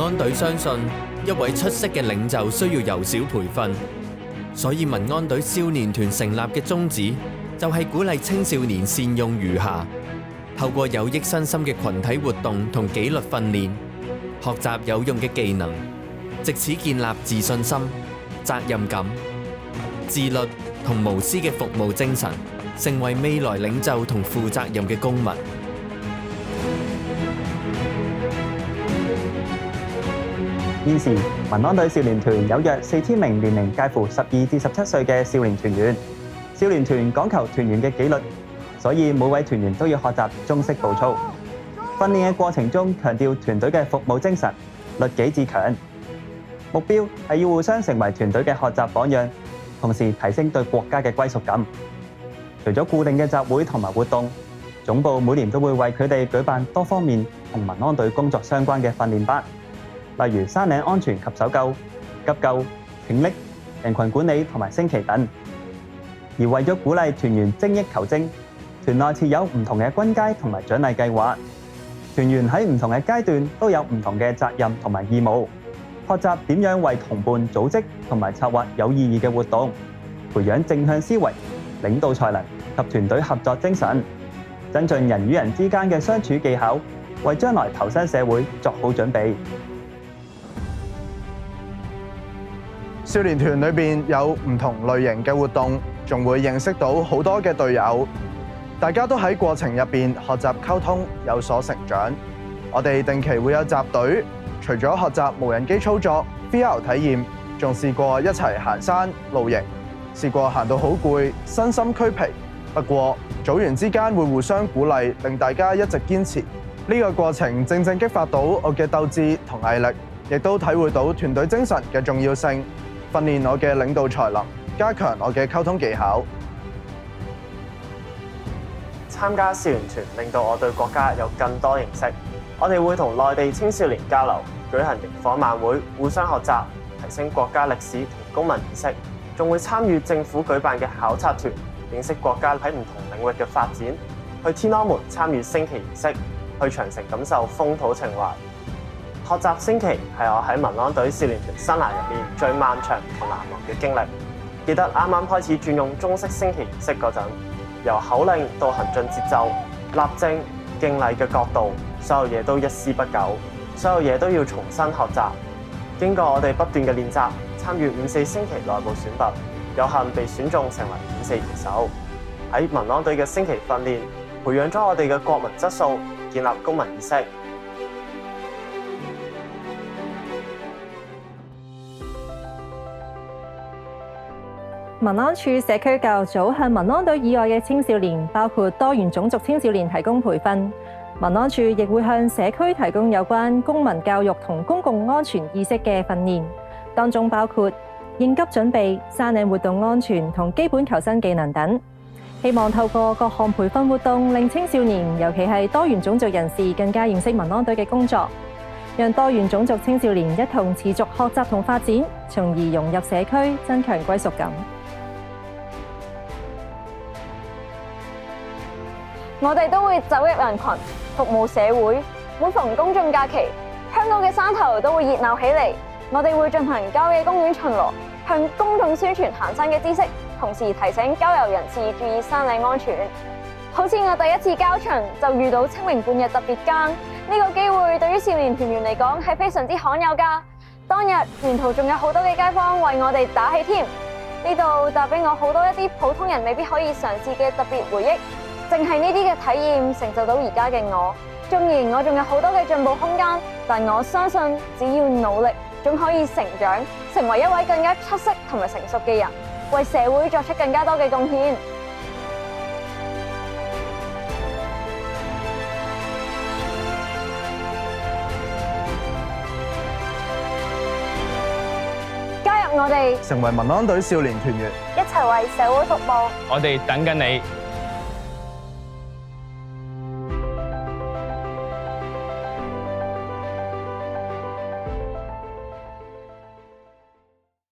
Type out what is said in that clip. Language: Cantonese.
安隊相信，一位出色嘅領袖需要由小培訓，所以民安隊少年團成立嘅宗旨就係鼓勵青少年善用餘暇，透過有益身心嘅群體活動同紀律訓練，學習有用嘅技能，藉此建立自信心、責任感、自律同無私嘅服務精神，成為未來領袖同負責任嘅公民。現時，民安隊少年團有約4000名年齡介乎12至17歲嘅少年團員。少年團講求團員嘅紀律，所以每位團員都要學習中式步操。訓練嘅過程中，強調團隊嘅服務精神，律己自強。目標係要互相成為團隊嘅學習榜樣，同時提升對國家嘅歸屬感。除咗固定嘅集會同埋活動，總部每年都會為佢哋舉辦多方面同民安隊工作相關嘅訓練班。例如山嶺安全及搜救、急救、挺溺、人群管理同埋升旗等。而為咗鼓勵團員精益求精，團內設有唔同嘅軍階同埋獎勵計劃。團員喺唔同嘅階段都有唔同嘅責任同埋義務，學習點樣為同伴組織同埋策劃有意義嘅活動，培養正向思維、領導才能及團隊合作精神，增進人與人之間嘅相處技巧，為將來投身社會作好準備。少年團裏邊有唔同類型嘅活動，仲會認識到好多嘅隊友，大家都喺過程入邊學習溝通，有所成長。我哋定期會有集隊，除咗學習無人機操作、VR 體驗，仲試過一齊行山露營，試過行到好攰，身心俱疲。不過組員之間會互相鼓勵，令大家一直堅持。呢個過程正正激發到我嘅鬥志同毅力，亦都體會到團隊精神嘅重要性。訓練我嘅領導才能，加強我嘅溝通技巧。參加少年團令到我對國家有更多認識。我哋會同內地青少年交流，舉行營火晚會，互相學習，提升國家歷史同公民意識。仲會參與政府舉辦嘅考察團，認識國家喺唔同領域嘅發展。去天安門參與升旗儀式，去長城感受風土情懷。學習升旗係我喺民安隊少年團生涯入面最漫長同難忘嘅經歷。記得啱啱開始轉用中式升旗儀式嗰陣，由口令到行進節奏、立正、敬禮嘅角度，所有嘢都一絲不苟，所有嘢都要重新學習。經過我哋不斷嘅練習，參與5.4升旗內部選拔，有幸被選中成為5.4旗手。喺民安隊嘅升旗訓練，培養咗我哋嘅國民質素，建立公民意識。民安處社區教育組向民安隊以外嘅青少年，包括多元種族青少年提供培訓。民安處亦會向社區提供有關公民教育同公共安全意識嘅訓練，當中包括應急準備、山嶺活動安全同基本求生技能等。希望透過各項培訓活動，令青少年，尤其係多元種族人士更加認識民安隊嘅工作，讓多元種族青少年一同持續學習同發展，從而融入社區，增強歸屬感。我哋都會走入人群，服務社會。每逢公眾假期，香港嘅山頭都會熱鬧起嚟。我哋會進行郊野公園巡邏，向公眾宣傳行山嘅知識，同時提醒郊遊人士注意山嶺安全。好似我第一次交場就遇到清明半日特別更，呢個機會對於少年團員嚟講係非常之罕有㗎。當日沿途仲有好多嘅街坊為我哋打氣添，呢度帶俾我好多一啲普通人未必可以嘗試嘅特別回憶。正係呢啲嘅體驗成就到而家嘅我。縱然我仲有好多嘅進步空間，但我相信只要努力，總可以成長，成為一位更加出色同埋成熟嘅人，為社會作出更加多嘅貢獻。加入我哋，成為民安隊少年團員，一齊為社會服務。我哋等緊你。